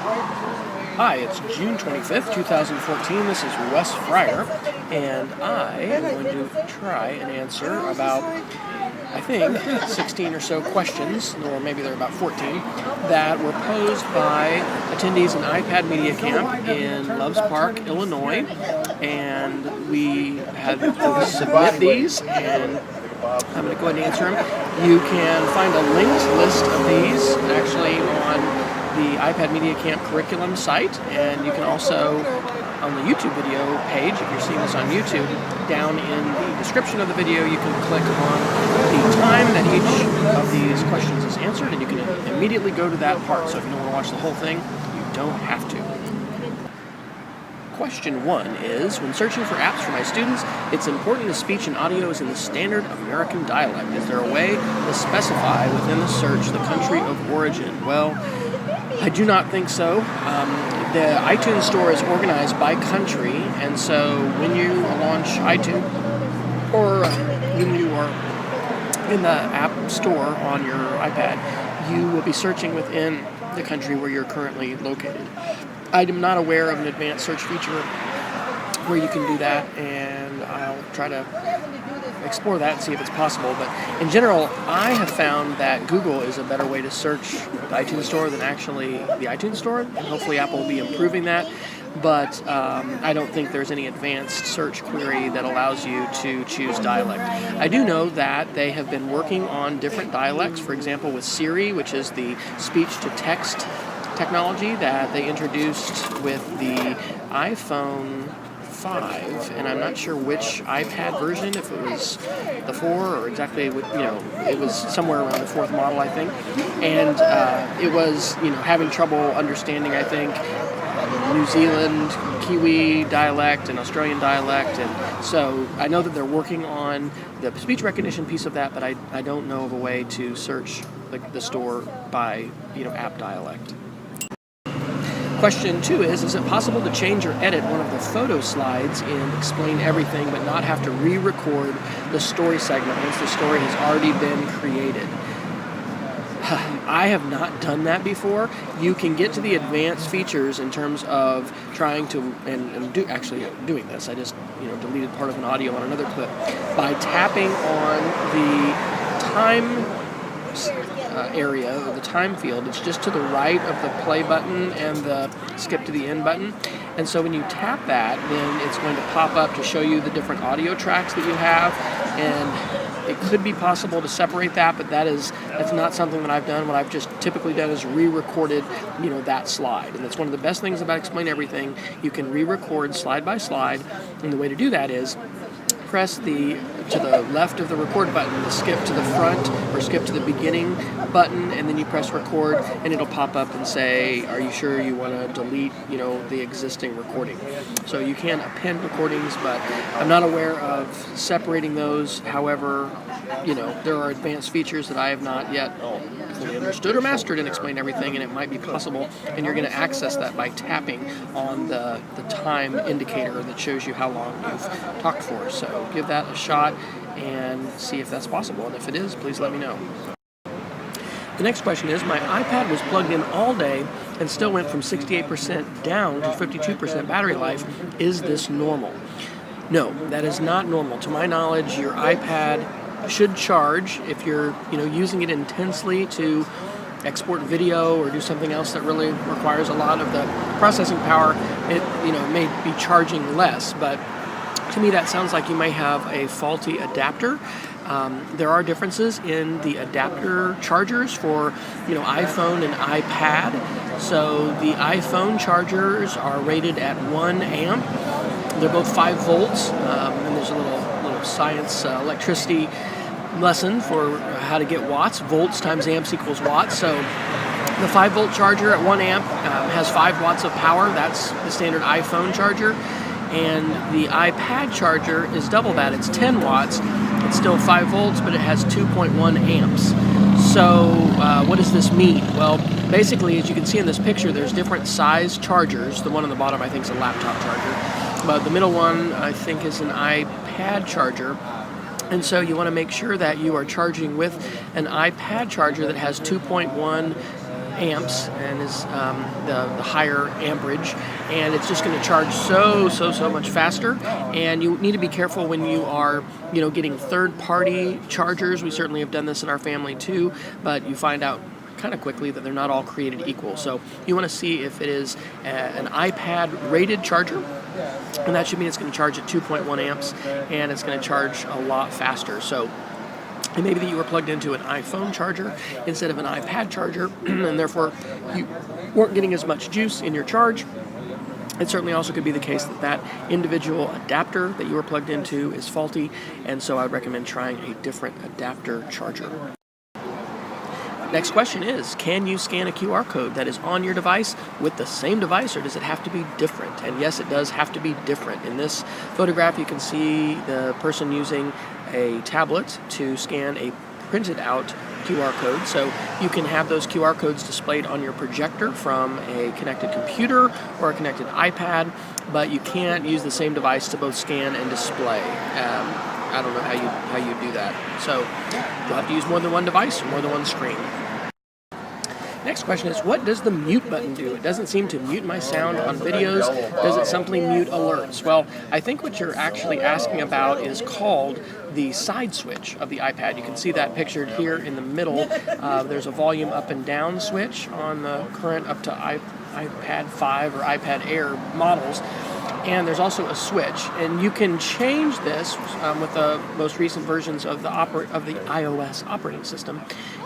Hi, it's June 25th, 2014. This is Wes Fryer, and I am going to try and answer about, I think, 16 or so questions, or maybe there are about 14, that were posed by attendees in iPad Media Camp in Loves Park, Illinois, and we had to submit these, and I'm going to go ahead and answer them. You can find a linked list of these actually on the iPad Media Camp curriculum site, and you can also, on the YouTube video page, if you're seeing this on YouTube, down in the description of the video, you can click on the time that each of these questions is answered, and you can immediately go to that part. So if you don't want to watch the whole thing, you don't have to. Question 1 is, when searching for apps for my students, it's important the speech and audio is in the standard American dialect. Is there a way to specify within the search the country of origin? Well, I do not think so. The iTunes store is organized by country, and so when you launch iTunes, or when you are in the App Store on your iPad, you will be searching within the country where you're currently located. I am not aware of an advanced search feature where you can do that, and I'll try to explore that and see if it's possible. But in general, I have found that Google is a better way to search the iTunes Store than actually the iTunes Store, and hopefully Apple will be improving that. But I don't think there's any advanced search query that allows you to choose dialect. I do know that they have been working on different dialects, for example with Siri, which is the speech-to-text technology that they introduced with the iPhone 5, and I'm not sure which iPad version, if it was the 4 or exactly, it was somewhere around the 4th model, I think, and it was, having trouble understanding, I think, New Zealand, Kiwi dialect and Australian dialect, and so I know that they're working on the speech recognition piece of that, but I don't know of a way to search the store by, app dialect. Question 2 is it possible to change or edit one of the photo slides in Explain Everything but not have to re-record the story segment once the story has already been created? I have not done that before. You can get to the advanced features in terms of trying to, doing this. I just, deleted part of an audio on another clip by tapping on the time area, or the time field. It's just to the right of the play button and the skip to the end button, and so when you tap that, then it's going to pop up to show you the different audio tracks that you have, and it could be possible to separate that, but that's not something that I've done. What I've just typically done is re-recorded that slide, and that's one of the best things about Explain Everything. You can re-record slide by slide, and the way to do that is press to the left of the record button, the skip to the front or skip to the beginning button, and then you press record, and it'll pop up and say, are you sure you want to delete, the existing recording? So you can append recordings, but I'm not aware of separating those. However, there are advanced features that I have not yet fully understood or mastered and Explain Everything, and it might be possible, and you're going to access that by tapping on the time indicator that shows you how long you've talked for. So give that a shot and see if that's possible, and if it is, please let me know. The next question is, my iPad was plugged in all day and still went from 68% down to 52% battery life. Is this normal? No, that is not normal. To my knowledge, your iPad should charge if you're using it intensely to export video or do something else that really requires a lot of the processing power. It may be charging less, but to me that sounds like you may have a faulty adapter. There are differences in the adapter chargers for iPhone and iPad. So the iPhone chargers are rated at 1 amp. They're both 5 volts, and there's a little science electricity lesson for how to get watts. Volts times amps equals watts. So the 5 volt charger at 1 amp has 5 watts of power. That's the standard iPhone charger. And the iPad charger is double that. It's 10 watts. It's still 5 volts, but it has 2.1 amps. So what does this mean? Well, basically, as you can see in this picture, there's different size chargers. The one on the bottom, I think, is a laptop charger. But the middle one, I think, is an iPad charger. And so you want to make sure that you are charging with an iPad charger that has 2.1 amps and is the higher amperage, and it's just going to charge so much faster. And you need to be careful when you are getting third-party chargers. We certainly have done this in our family too, but you find out kind of quickly that they're not all created equal. So you want to see if it is an iPad rated charger, and that should mean it's going to charge at 2.1 amps, and it's going to charge a lot faster. So it may be that you were plugged into an iPhone charger instead of an iPad charger, and therefore you weren't getting as much juice in your charge. It certainly also could be the case that that individual adapter that you were plugged into is faulty, and so I would recommend trying a different adapter charger. Next question is, can you scan a QR code that is on your device with the same device, or does it have to be different? And yes, it does have to be different. In this photograph, you can see the person using a tablet to scan a printed out QR code. So you can have those QR codes displayed on your projector from a connected computer or a connected iPad, but you can't use the same device to both scan and display. I don't know how you do that. So you'll have to use more than one device or more than one screen. Next question is, what does the mute button do? It doesn't seem to mute my sound on videos. Does it simply mute alerts? Well, I think what you're actually asking about is called the side switch of the iPad. You can see that pictured here in the middle. There's a volume up and down switch on the current up to iPad 5 or iPad Air models. And there's also a switch, and you can change this with the most recent versions of the iOS operating system.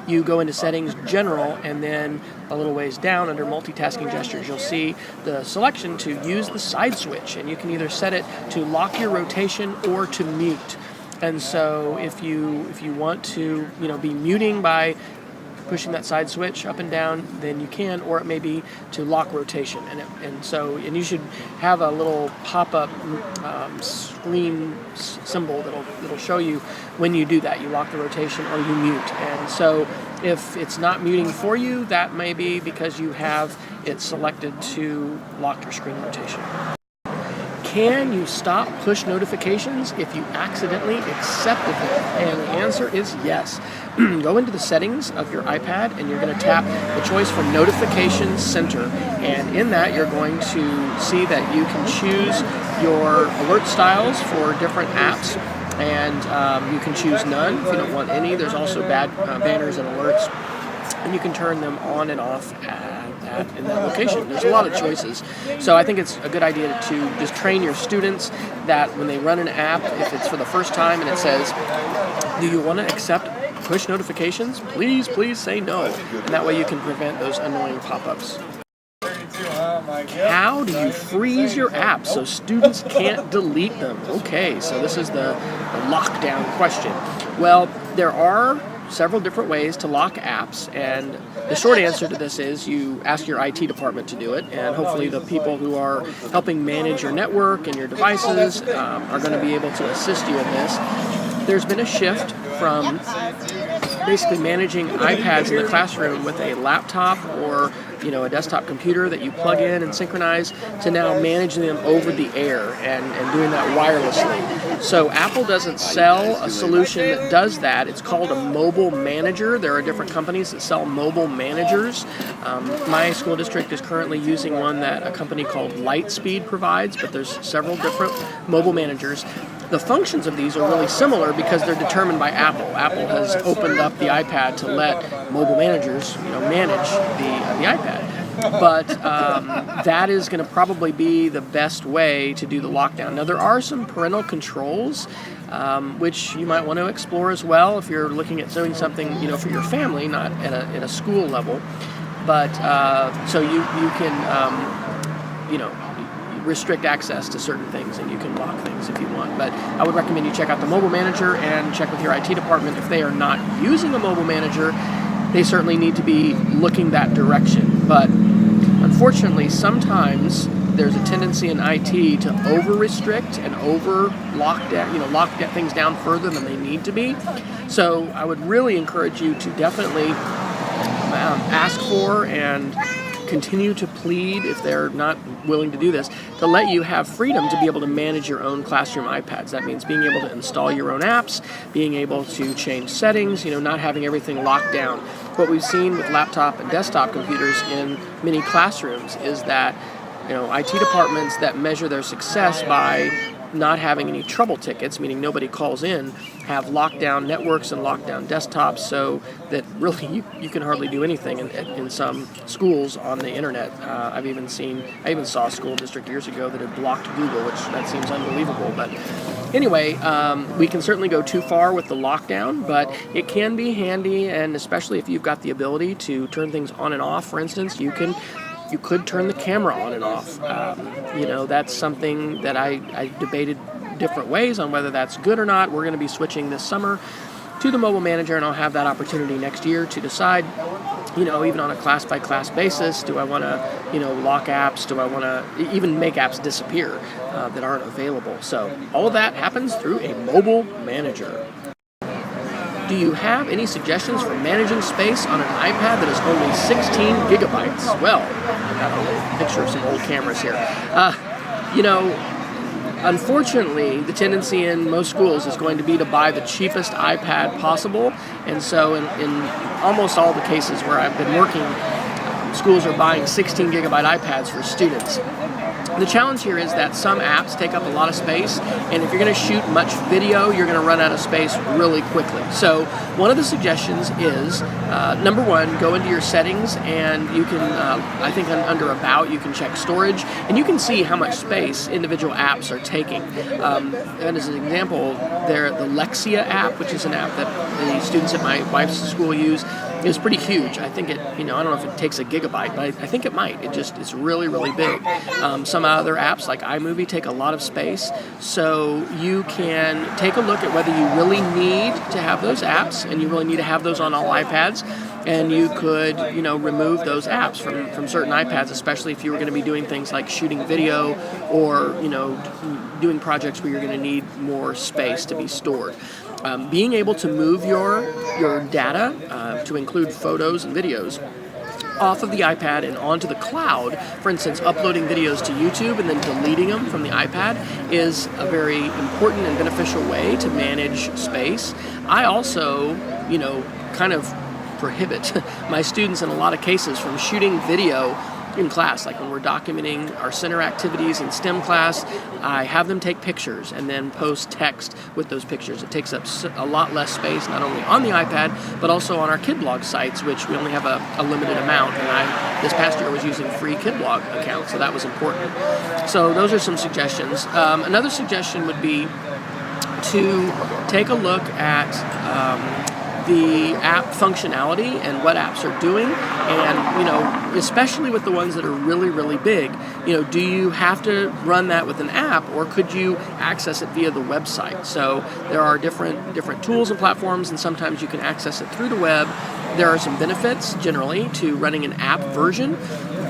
You go into Settings, General, and then a little ways down under Multitasking Gestures, you'll see the selection to use the side switch, and you can either set it to lock your rotation or to mute. And so if you want to be muting by pushing that side switch up and down, then you can, or it may be to lock rotation, and you should have a little pop-up screen symbol that'll show you when you do that. You lock the rotation or you mute, and so if it's not muting for you, that may be because you have it selected to lock your screen rotation. Can you stop push notifications if you accidentally accepted them? And the answer is yes. Go into the settings of your iPad and you're going to tap the choice for Notification Center. And in that, you're going to see that you can choose your alert styles for different apps. And you can choose none if you don't want any. There's also banners and alerts. And you can turn them on and off in that location. There's a lot of choices. So I think it's a good idea to just train your students that when they run an app, if it's for the first time and it says, do you want to accept push notifications? Please say no. And that way you can prevent those annoying pop-ups. How do you freeze your app so students can't delete them? Okay, so this is the lockdown question. Well, there are several different ways to lock apps, and the short answer to this is you ask your IT department to do it, and hopefully the people who are helping manage your network and your devices are going to be able to assist you in this. There's been a shift from basically managing iPads in the classroom with a laptop or a desktop computer that you plug in and synchronize to now managing them over the air and doing that wirelessly. So Apple doesn't sell a solution that does that. It's called a mobile manager. There are different companies that sell mobile managers. My school district is currently using one that a company called Lightspeed provides, but there's several different mobile managers. The functions of these are really similar because they're determined by Apple. Apple has opened up the iPad to let mobile managers, manage the iPad. But that is going to probably be the best way to do the lockdown. Now, there are some parental controls, which you might want to explore as well if you're looking at doing something, for your family, not at a school level. But so you can, restrict access to certain things, and you can lock things if you want. But I would recommend you check out the mobile manager and check with your IT department. If they are not using a mobile manager, they certainly need to be looking that direction. But unfortunately, sometimes there's a tendency in IT to over-restrict and lock things down further than they need to be. So I would really encourage you to definitely ask for and continue to plead, if they're not willing to do this, to let you have freedom to be able to manage your own classroom iPads. That means being able to install your own apps, being able to change settings, not having everything locked down. What we've seen with laptop and desktop computers in many classrooms is that IT departments that measure their success by not having any trouble tickets, meaning nobody calls in, have lockdown networks and lockdown desktops, so that really you can hardly do anything in some schools on the internet. I even saw a school district years ago that had blocked Google, which that seems unbelievable. But anyway, we can certainly go too far with the lockdown, but it can be handy, and especially if you've got the ability to turn things on and off. For instance, you could turn the camera on and off. That's something that I debated different ways on whether that's good or not. We're going to be switching this summer to the mobile manager, and I'll have that opportunity next year to decide, even on a class-by-class basis, do I want to, lock apps? Do I want to even make apps disappear that aren't available? So all of that happens through a mobile manager. Do you have any suggestions for managing space on an iPad that is only 16 gigabytes? Well, I've got a little picture of some old cameras here. Unfortunately, the tendency in most schools is going to be to buy the cheapest iPad possible. And so in almost all the cases where I've been working, schools are buying 16 gigabyte iPads for students. The challenge here is that some apps take up a lot of space, and if you're going to shoot much video, you're going to run out of space really quickly. So one of the suggestions is, number one, go into your settings, and you can, I think under About, you can check storage, and you can see how much space individual apps are taking. And as an example, the Lexia app, which is an app that the students at my wife's school use, is pretty huge. I think I don't know if it takes a gigabyte, but I think it might. It's really, really big. Some other apps like iMovie take a lot of space, so you can take a look at whether you really need to have those apps, and you really need to have those on all iPads, and you could, remove those apps from certain iPads, especially if you were going to be doing things like shooting video or, doing projects where you're going to need more space to be stored. Being able to move your data to include photos and videos off of the iPad and onto the cloud, for instance, uploading videos to YouTube and then deleting them from the iPad, is a very important and beneficial way to manage space. I also, kind of prohibit my students in a lot of cases from shooting video in class. Like when we're documenting our center activities in STEM class, I have them take pictures and then post text with those pictures. It takes up a lot less space, not only on the iPad, but also on our Kidblog sites, which we only have a limited amount. And I, this past year, was using free Kidblog accounts, so that was important. So those are some suggestions. Another suggestion would be to take a look at the app functionality and what apps are doing, and especially with the ones that are really, really big, do you have to run that with an app, or could you access it via the website? So there are different tools and platforms, and sometimes you can access it through the web. There are some benefits generally to running an app version,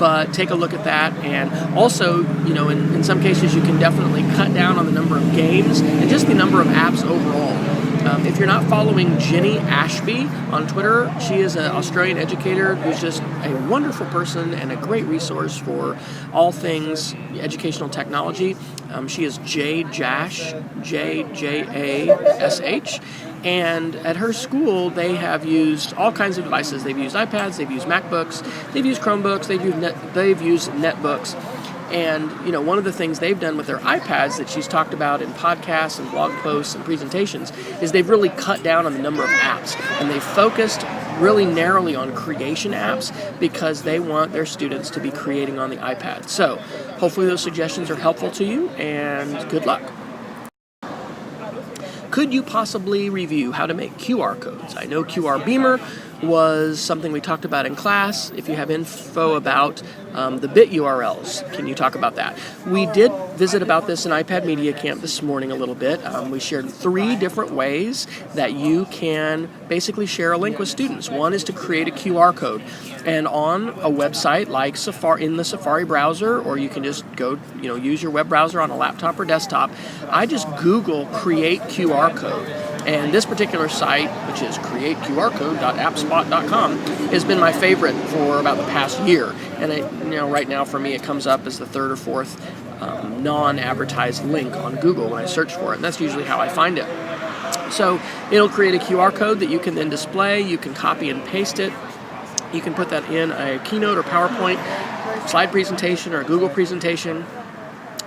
but take a look at that. And also, in some cases, you can definitely cut down on the number of games and just the number of apps overall. If you're not following Jenny Ashby on Twitter, she is an Australian educator who's just a wonderful person and a great resource for all things educational technology. She is Jash, Jash, and at her school they have used all kinds of devices. They've used iPads, they've used MacBooks, they've used Chromebooks, they've used netbooks. And, one of the things they've done with their iPads that she's talked about in podcasts and blog posts and presentations is they've really cut down on the number of apps, and they've focused really narrowly on creation apps because they want their students to be creating on the iPad. So hopefully those suggestions are helpful to you, and good luck. Could you possibly review how to make QR codes? I know QR Beemer was something we talked about in class. If you have info about the bit URLs, can you talk about that? We did visit about this in iPad Media Camp this morning a little bit. We shared 3 different ways that you can basically share a link with students. One is to create a QR code, and on a website like Safari, in the Safari browser, or you can just go, use your web browser on a laptop or desktop. I just Google create QR code, And this particular site, which is createqrcode.appspot.com, has been my favorite for about the past year. And right now for me it comes up as the third or fourth non-advertised link on Google when I search for it, and that's usually how I find it. So it'll create a QR code that you can then display. You can copy and paste it. You can put that in a Keynote or PowerPoint slide presentation or a Google presentation.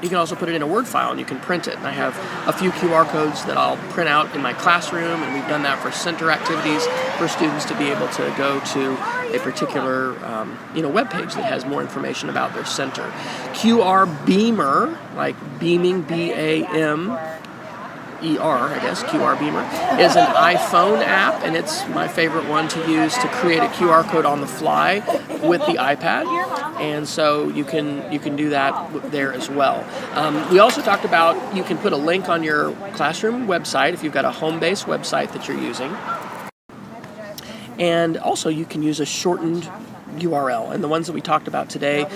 You can also put it in a Word file and you can print it. And I have a few QR codes that I'll print out in my classroom, and we've done that for center activities for students to be able to go to a particular web page that has more information about their center. QR Beemer, like beaming, B-A-M-E-R, I guess, QR Beemer, is an iPhone app, and it's my favorite one to use to create a QR code on the fly with the iPad. And so you can do that there as well. We also talked about you can put a link on your classroom website if you've got a home-based website that you're using. And also you can use a shortened URL. And the ones that we talked about today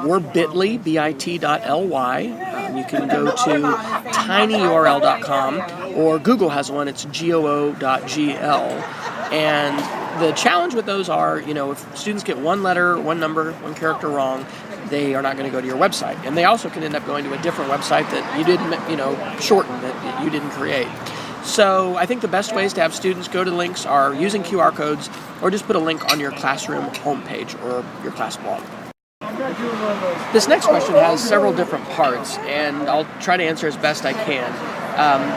were bit.ly, bit.ly. You can go to tinyurl.com, or Google has one, it's goo.gl. And the challenge with those are, if students get one letter, one number, one character wrong, they are not going to go to your website. And they also can end up going to a different website that you didn't, shorten, that you didn't create. So I think the best ways to have students go to links are using QR codes, or just put a link on your classroom homepage or your class blog. This next question has several different parts, and I'll try to answer as best I can.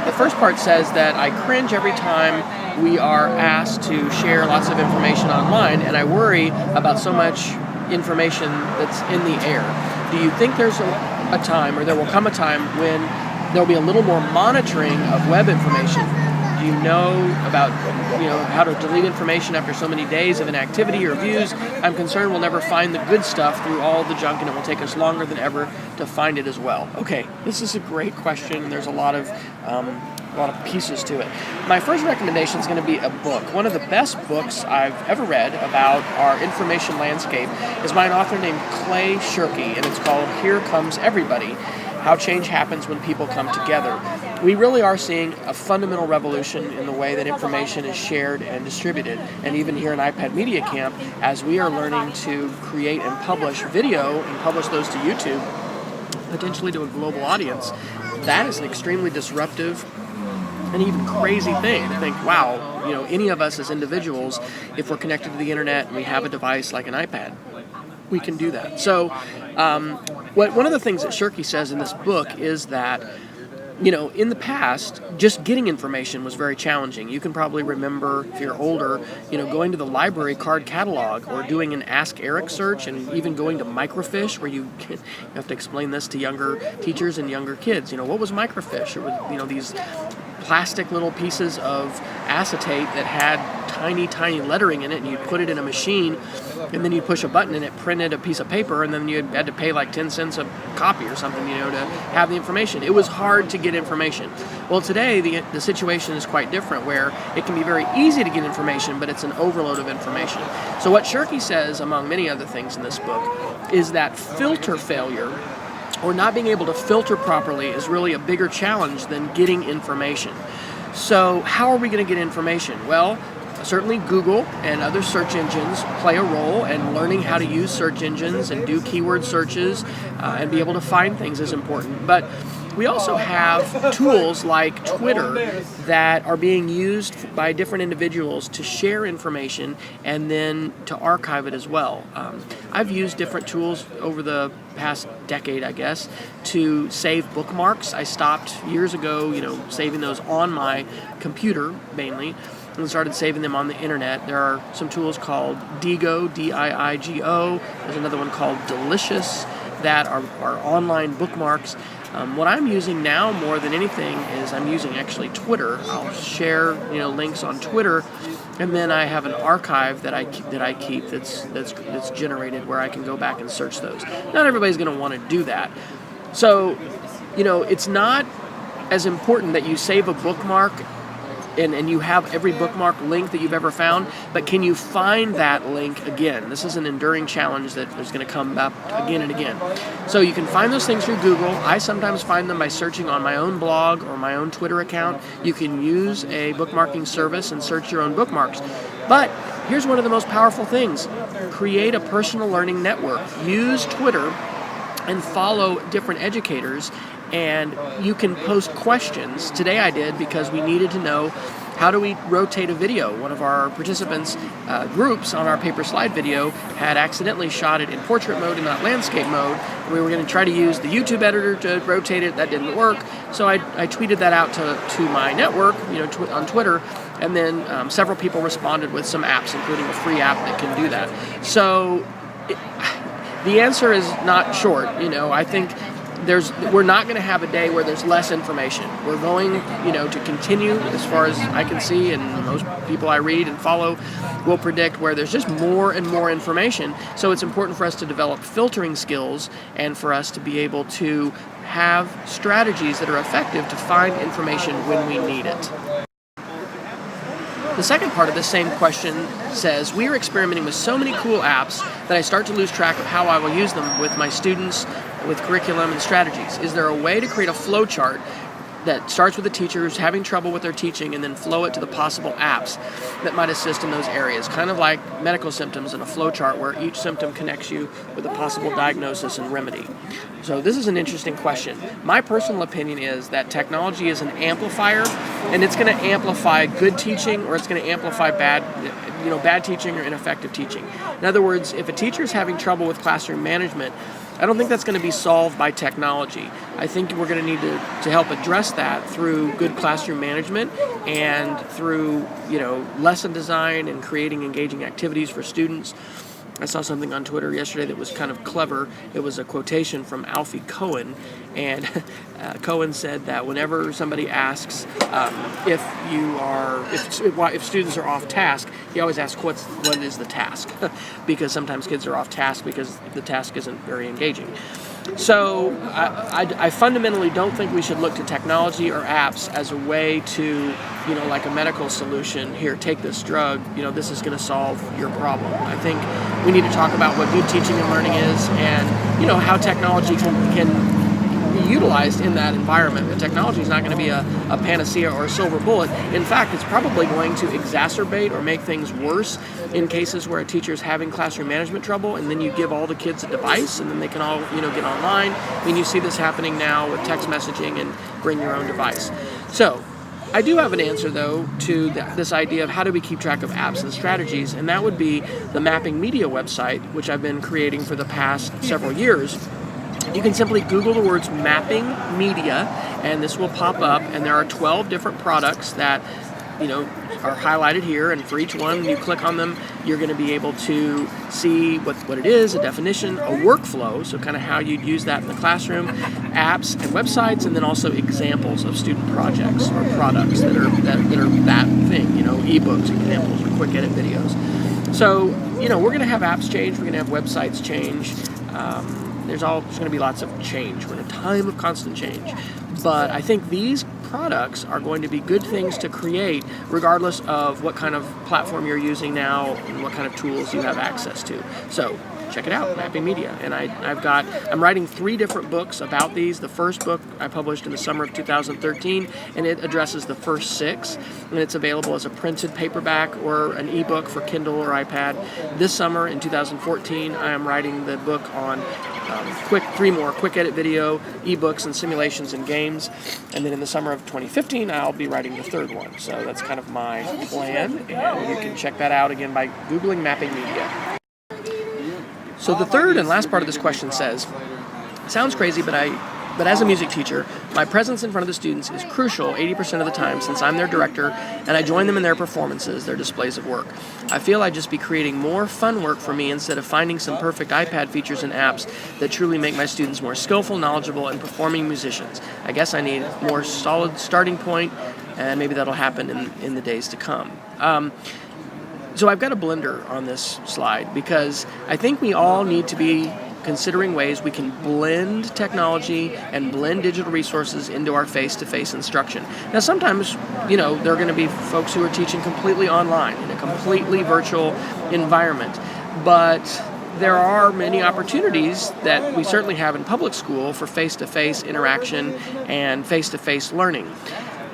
The first part says that I cringe every time we are asked to share lots of information online, and I worry about so much information that's in the air. Do you think there's a time, or there will come a time, when there'll be a little more monitoring of web information? Do you know about how to delete information after so many days of inactivity or views? I'm concerned we'll never find the good stuff through all the junk, and it will take us longer than ever to find it as well. Okay, this is a great question. There's a lot of pieces to it. My first recommendation is going to be a book. One of the best books I've ever read about our information landscape is by an author named Clay Shirky, and it's called Here Comes Everybody: How Change Happens When People Come Together. We really are seeing a fundamental revolution in the way that information is shared and distributed. And even here in iPad Media Camp, as we are learning to create and publish video and publish those to YouTube, potentially to a global audience, that is an extremely disruptive and even crazy thing to think, wow, any of us as individuals, if we're connected to the internet and we have a device like an iPad, we can do that. So one of the things that Shirky says in this book is that, in the past, just getting information was very challenging. You can probably remember, if you're older, going to the library card catalog or doing an Ask Eric search, and even going to microfiche, where you have to explain this to younger teachers and younger kids. What was microfiche? It was, these plastic little pieces of acetate that had tiny, tiny lettering in it, and you'd put it in a machine, and then you'd push a button and it printed a piece of paper, and then you had to pay like 10 cents a copy or something, to have the information. It was hard to get information. Well, today the situation is quite different, where it can be very easy to get information, but it's an overload of information. So what Shirky says, among many other things in this book, is that filter failure, or not being able to filter properly, is really a bigger challenge than getting information. So how are we going to get information? Well, certainly Google and other search engines play a role, and learning how to use search engines and do keyword searches and be able to find things is important. But we also have tools like Twitter that are being used by different individuals to share information and then to archive it as well. I've used different tools over the past decade, I guess, to save bookmarks. I stopped years ago, saving those on my computer mainly, and started saving them on the internet. There are some tools called Diigo, D-I-I-G-O. There's another one called Delicious that are online bookmarks. What I'm using now more than anything is I'm using actually Twitter. I'll share links on Twitter, and then I have an archive that I keep that's generated, where I can go back and search those. Not everybody's going to want to do that. So, it's not as important that you save a bookmark and you have every bookmark link that you've ever found, but can you find that link again? This is an enduring challenge that is going to come up again and again. So you can find those things through Google. I sometimes find them by searching on my own blog or my own Twitter account. You can use a bookmarking service and search your own bookmarks. But here's one of the most powerful things. Create a personal learning network. Use Twitter and follow different educators, and you can post questions. Today I did because we needed to know how do we rotate a video. One of our participants' groups on our paper slide video had accidentally shot it in portrait mode and not landscape mode. We were going to try to use the YouTube editor to rotate it. That didn't work. So I tweeted that out to my network, on Twitter, and then several people responded with some apps, including a free app that can do that. So the answer is not short. I think we're not going to have a day where there's less information. We're going, to continue, as far as I can see, and most people I read and follow will predict, where there's just more and more information. So it's important for us to develop filtering skills and for us to be able to have strategies that are effective to find information when we need it. The second part of this same question says, we are experimenting with so many cool apps that I start to lose track of how I will use them with my students, with curriculum and strategies. Is there a way to create a flow chart that starts with the teacher who's having trouble with their teaching and then flow it to the possible apps that might assist in those areas? Kind of like medical symptoms in a flow chart where each symptom connects you with a possible diagnosis and remedy. So this is an interesting question. My personal opinion is that technology is an amplifier, and it's going to amplify good teaching, or it's going to amplify bad teaching or ineffective teaching. In other words, if a teacher is having trouble with classroom management, I don't think that's going to be solved by technology. I think we're going to need to help address that through good classroom management and through, lesson design and creating engaging activities for students. I saw something on Twitter yesterday that was kind of clever. It was a quotation from Alfie Cohen, and Cohen said that whenever somebody asks if students are off task, he always asks what is the task, because sometimes kids are off task because the task isn't very engaging. So I fundamentally don't think we should look to technology or apps as a way to, like a medical solution. Here, take this drug. This is going to solve your problem. I think we need to talk about what good teaching and learning is, and how technology can be utilized in that environment. But technology is not going to be a panacea or a silver bullet. In fact, it's probably going to exacerbate or make things worse in cases where a teacher is having classroom management trouble, and then you give all the kids a device, and then they can all get online. I mean, you see this happening now with text messaging and bring your own device. So I do have an answer, though, to this idea of how do we keep track of apps and strategies, and that would be the Mapping Media website, which I've been creating for the past several years. You can simply Google the words Mapping Media, and this will pop up, and there are 12 different products that are highlighted here, and for each one, when you click on them, you're going to be able to see what it is, a definition, a workflow, so kind of how you'd use that in the classroom, apps and websites, and then also examples of student projects or products that are that thing, ebooks, examples, or quick edit videos. So, we're going to have apps change, we're going to have websites change. There's going to be lots of change. We're in a time of constant change. But I think these products are going to be good things to create regardless of what kind of platform you're using now and what kind of tools you have access to. So check it out, Mapping Media. And I'm writing 3 different books about these. The first book I published in the summer of 2013, and it addresses the first 6, and it's available as a printed paperback or an ebook for Kindle or iPad. This summer in 2014, I am writing the book on 3 more quick edit video, ebooks, and simulations and games. And then in the summer of 2015, I'll be writing the 3rd one. So that's kind of my plan, and you can check that out again by Googling Mapping Media. So the third and last part of this question says, sounds crazy, but as a music teacher, my presence in front of the students is crucial 80% of the time, since I'm their director and I join them in their performances, their displays of work. I feel I'd just be creating more fun work for me instead of finding some perfect iPad features and apps that truly make my students more skillful, knowledgeable, and performing musicians. I guess I need a more solid starting point, and maybe that'll happen in the days to come. So I've got a blender on this slide because I think we all need to be considering ways we can blend technology and blend digital resources into our face-to-face instruction. Now, sometimes, there are going to be folks who are teaching completely online in a completely virtual environment, but there are many opportunities that we certainly have in public school for face-to-face interaction and face-to-face learning.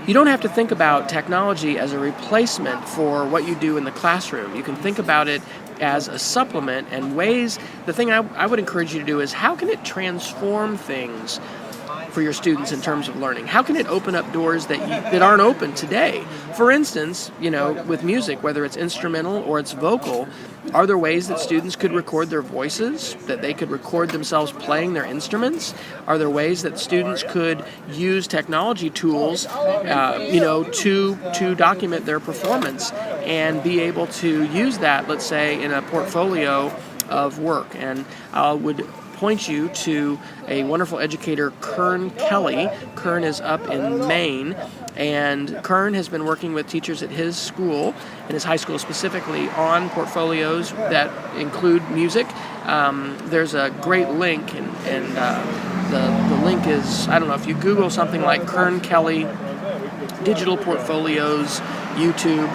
You don't have to think about technology as a replacement for what you do in the classroom. You can think about it as a supplement and ways. The thing I would encourage you to do is, how can it transform things for your students in terms of learning? How can it open up doors that aren't open today? For instance, with music, whether it's instrumental or it's vocal, are there ways that students could record their voices, that they could record themselves playing their instruments? Are there ways that students could use technology tools, to document their performance and be able to use that, let's say, in a portfolio of work? And I would point you to a wonderful educator, Kern Kelly. Kern is up in Maine, and Kern has been working with teachers at his school, and his high school specifically, on portfolios that include music. There's a great link, and the link is, I don't know, if you Google something like Kern Kelly digital portfolios YouTube,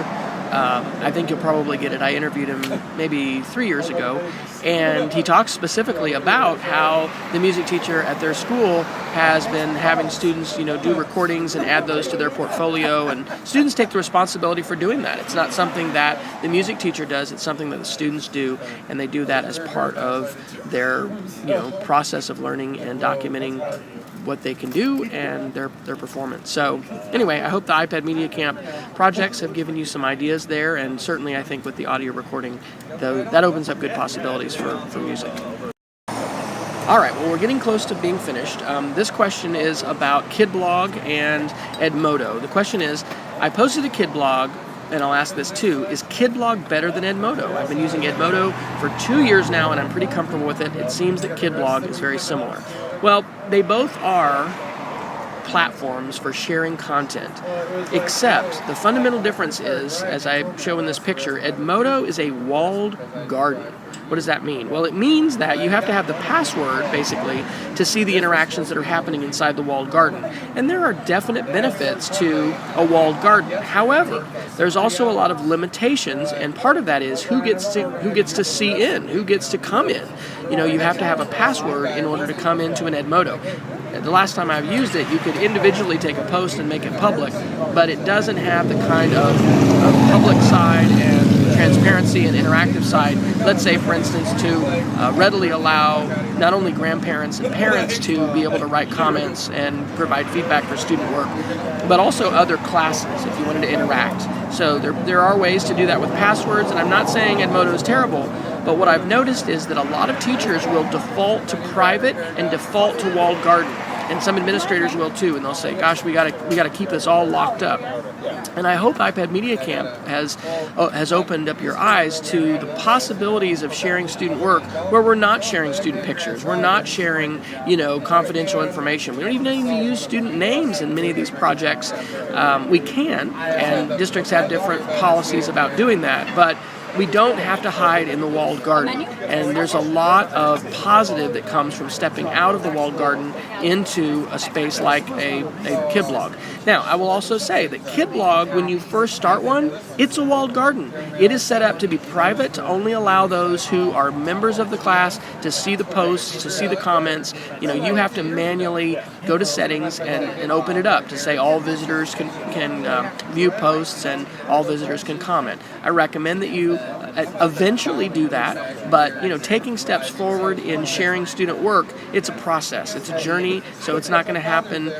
I think you'll probably get it. I interviewed him maybe 3 years ago, and he talks specifically about how the music teacher at their school has been having students, do recordings and add those to their portfolio, and students take the responsibility for doing that. It's not something that the music teacher does, it's something that the students do, and they do that as part of their, process of learning and documenting what they can do and their performance. So anyway, I hope the iPad Media Camp projects have given you some ideas there, and certainly I think with the audio recording, that opens up good possibilities for music. All right, well, we're getting close to being finished. This question is about Kidblog and Edmodo. The question is, I posted a Kidblog, and I'll ask this too, is Kidblog better than Edmodo? I've been using Edmodo for 2 years now, and I'm pretty comfortable with it. It seems that Kidblog is very similar. Well, they both are platforms for sharing content, except the fundamental difference is, as I show in this picture, Edmodo is a walled garden. What does that mean? Well, it means that you have to have the password, basically, to see the interactions that are happening inside the walled garden. And there are definite benefits to a walled garden. However, there's also a lot of limitations, and part of that is who gets to see in, who gets to come in. You have to have a password in order to come into an Edmodo. The last time I've used it, you could individually take a post and make it public, but it doesn't have the kind of public side and transparency and interactive side, let's say, for instance, to readily allow not only grandparents and parents to be able to write comments and provide feedback for student work, but also other classes if you wanted to interact. So there are ways to do that with passwords, and I'm not saying Edmodo is terrible, but what I've noticed is that a lot of teachers will default to private and default to walled garden. And some administrators will too, and they'll say, gosh, we gotta keep this all locked up. And I hope iPad Media Camp has opened up your eyes to the possibilities of sharing student work where we're not sharing student pictures, we're not sharing, confidential information. We don't even need to use student names in many of these projects. We can, and districts have different policies about doing that, but we don't have to hide in the walled garden, and there's a lot of positive that comes from stepping out of the walled garden into a space like a Kidblog. Now, I will also say that Kidblog, when you first start one, it's a walled garden. It is set up to be private, to only allow those who are members of the class to see the posts, to see the comments. You have to manually go to settings and open it up to say all visitors can view posts and all visitors can comment. I recommend that you eventually do that, but taking steps forward in sharing student work, it's a process, it's a journey, so it's not going to happen,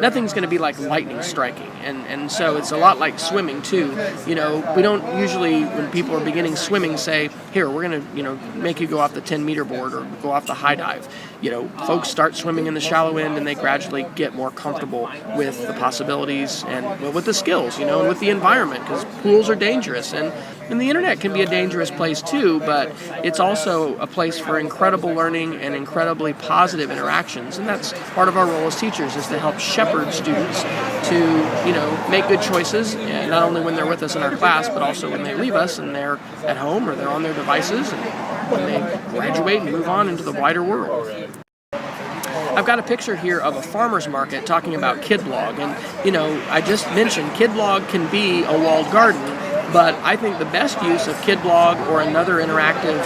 nothing's going to be like lightning striking, and so it's a lot like swimming too. We don't usually, when people are beginning swimming, say, here, we're going to make you go off the 10-meter board or go off the high dive. Folks start swimming in the shallow end, and they gradually get more comfortable with the possibilities and with the skills, and with the environment, because pools are dangerous, and the internet can be a dangerous place too, but it's also a place for incredible learning and incredibly positive interactions, and that's part of our role as teachers, is to help shepherd students to make good choices, not only when they're with us in our class, but also when they leave us and they're at home or they're on their devices, and when they graduate and move on into the wider world. I've got a picture here of a farmer's market talking about Kidblog, and I just mentioned Kidblog can be a walled garden, but I think the best use of Kidblog or another interactive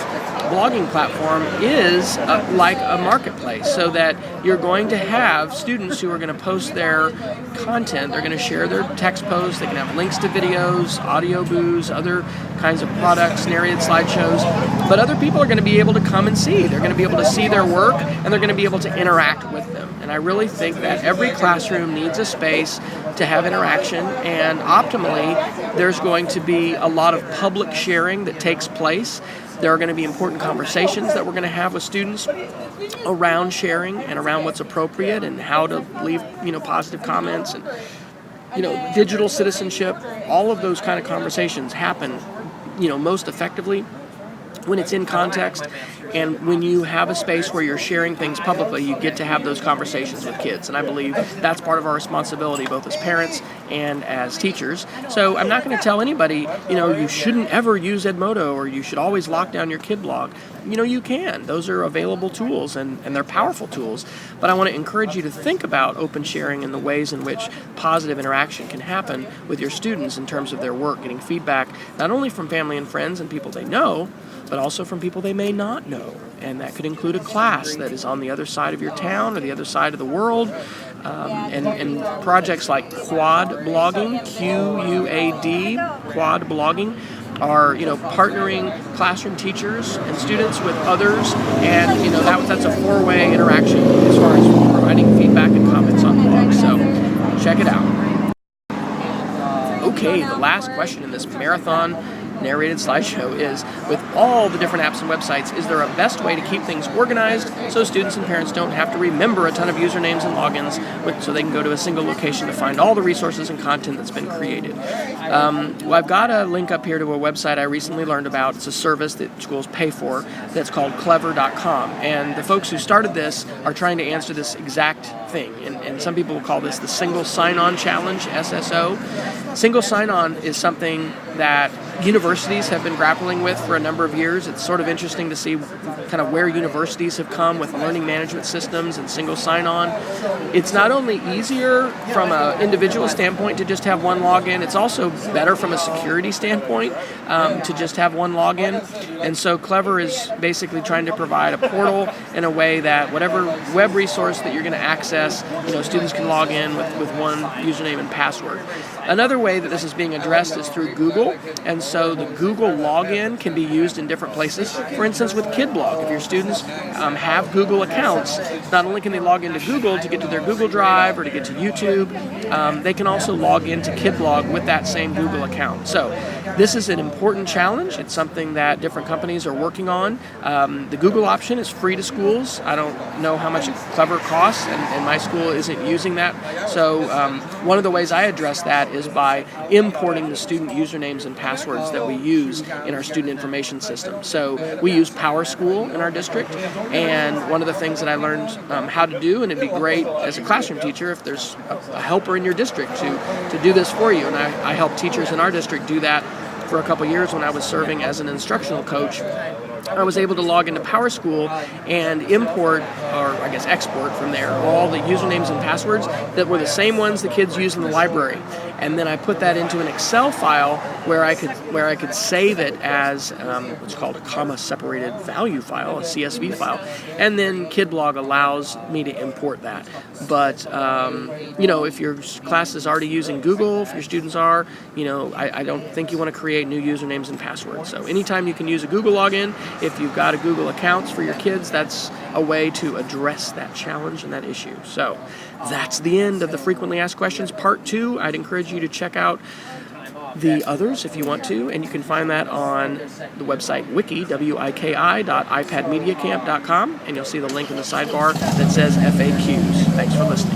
blogging platform is like a marketplace, so that you're going to have students who are going to post their content. They're going to share their text posts. They can have links to videos, audio boos, other kinds of products, narrated slideshows, but other people are going to be able to come and see. They're going to be able to see their work, and they're going to be able to interact with them. And I really think that every classroom needs a space to have interaction, and optimally, there's going to be a lot of public sharing that takes place. There are going to be important conversations that we're going to have with students around sharing and around what's appropriate and how to leave, positive comments, and, digital citizenship. All of those kind of conversations happen, most effectively when it's in context, and when you have a space where you're sharing things publicly, you get to have those conversations with kids. And I believe that's part of our responsibility, both as parents and as teachers. So I'm not going to tell anybody, you shouldn't ever use Edmodo, or you should always lock down your Kidblog. You can. Those are available tools, and they're powerful tools. But I want to encourage you to think about open sharing and the ways in which positive interaction can happen with your students in terms of their work, getting feedback not only from family and friends and people they know, but also from people they may not know. And that could include a class that is on the other side of your town or the other side of the world. And projects like Quad Blogging, QUAD, Quad Blogging, are partnering classroom teachers and students with others, and that's a four-way interaction as far as providing feedback and comments on blogs. So check it out. Okay, the last question in this marathon narrated slideshow is, with all the different apps and websites, is there a best way to keep things organized so students and parents don't have to remember a ton of usernames and logins, so they can go to a single location to find all the resources and content that's been created? Well, I've got a link up here to a website I recently learned about. It's a service that schools pay for that's called clever.com, and the folks who started this are trying to answer this exact thing, and some people will call this the Single Sign-On Challenge, SSO. Single sign-on is something that universities have been grappling with for a number of years. It's sort of interesting to see kind of where universities have come with learning management systems and single sign-on. It's not only easier from an individual standpoint to just have one login, it's also better from a security standpoint to just have one login. And so Clever is basically trying to provide a portal in a way that whatever web resource that you're going to access, students can log in with one username and password. Another way that this is being addressed is through Google, and so the Google login can be used in different places. For instance, with Kidblog, if your students have Google accounts, not only can they log into Google to get to their Google Drive or to get to YouTube, they can also log into Kidblog with that same Google account. So this is an important challenge. It's something that different companies are working on. The Google option is free to schools. I don't know how much Clever costs, and my school isn't using that. So one of the ways I address that is by importing the student usernames and passwords that we use in our student information system. So we use PowerSchool in our district, and one of the things that I learned how to do, and it'd be great as a classroom teacher if there's a helper in your district to do this for you, and I help teachers in our district do that for a couple years when I was serving as an instructional coach. I was able to log into PowerSchool and import, or I guess export from there, all the usernames and passwords that were the same ones the kids use in the library. And then I put that into an Excel file where I could save it as what's called a comma-separated value file, a CSV file. And then Kidblog allows me to import that. But, if your class is already using Google, if your students are, I don't think you want to create new usernames and passwords. So anytime you can use a Google login, if you've got a Google accounts for your kids, that's a way to address that challenge and that issue. So that's the end of the Frequently Asked Questions Part 2. I'd encourage you to check out the others if you want to, and you can find that on the website wiki.ipadmediacamp.com, and you'll see the link in the sidebar that says FAQs. Thanks for listening.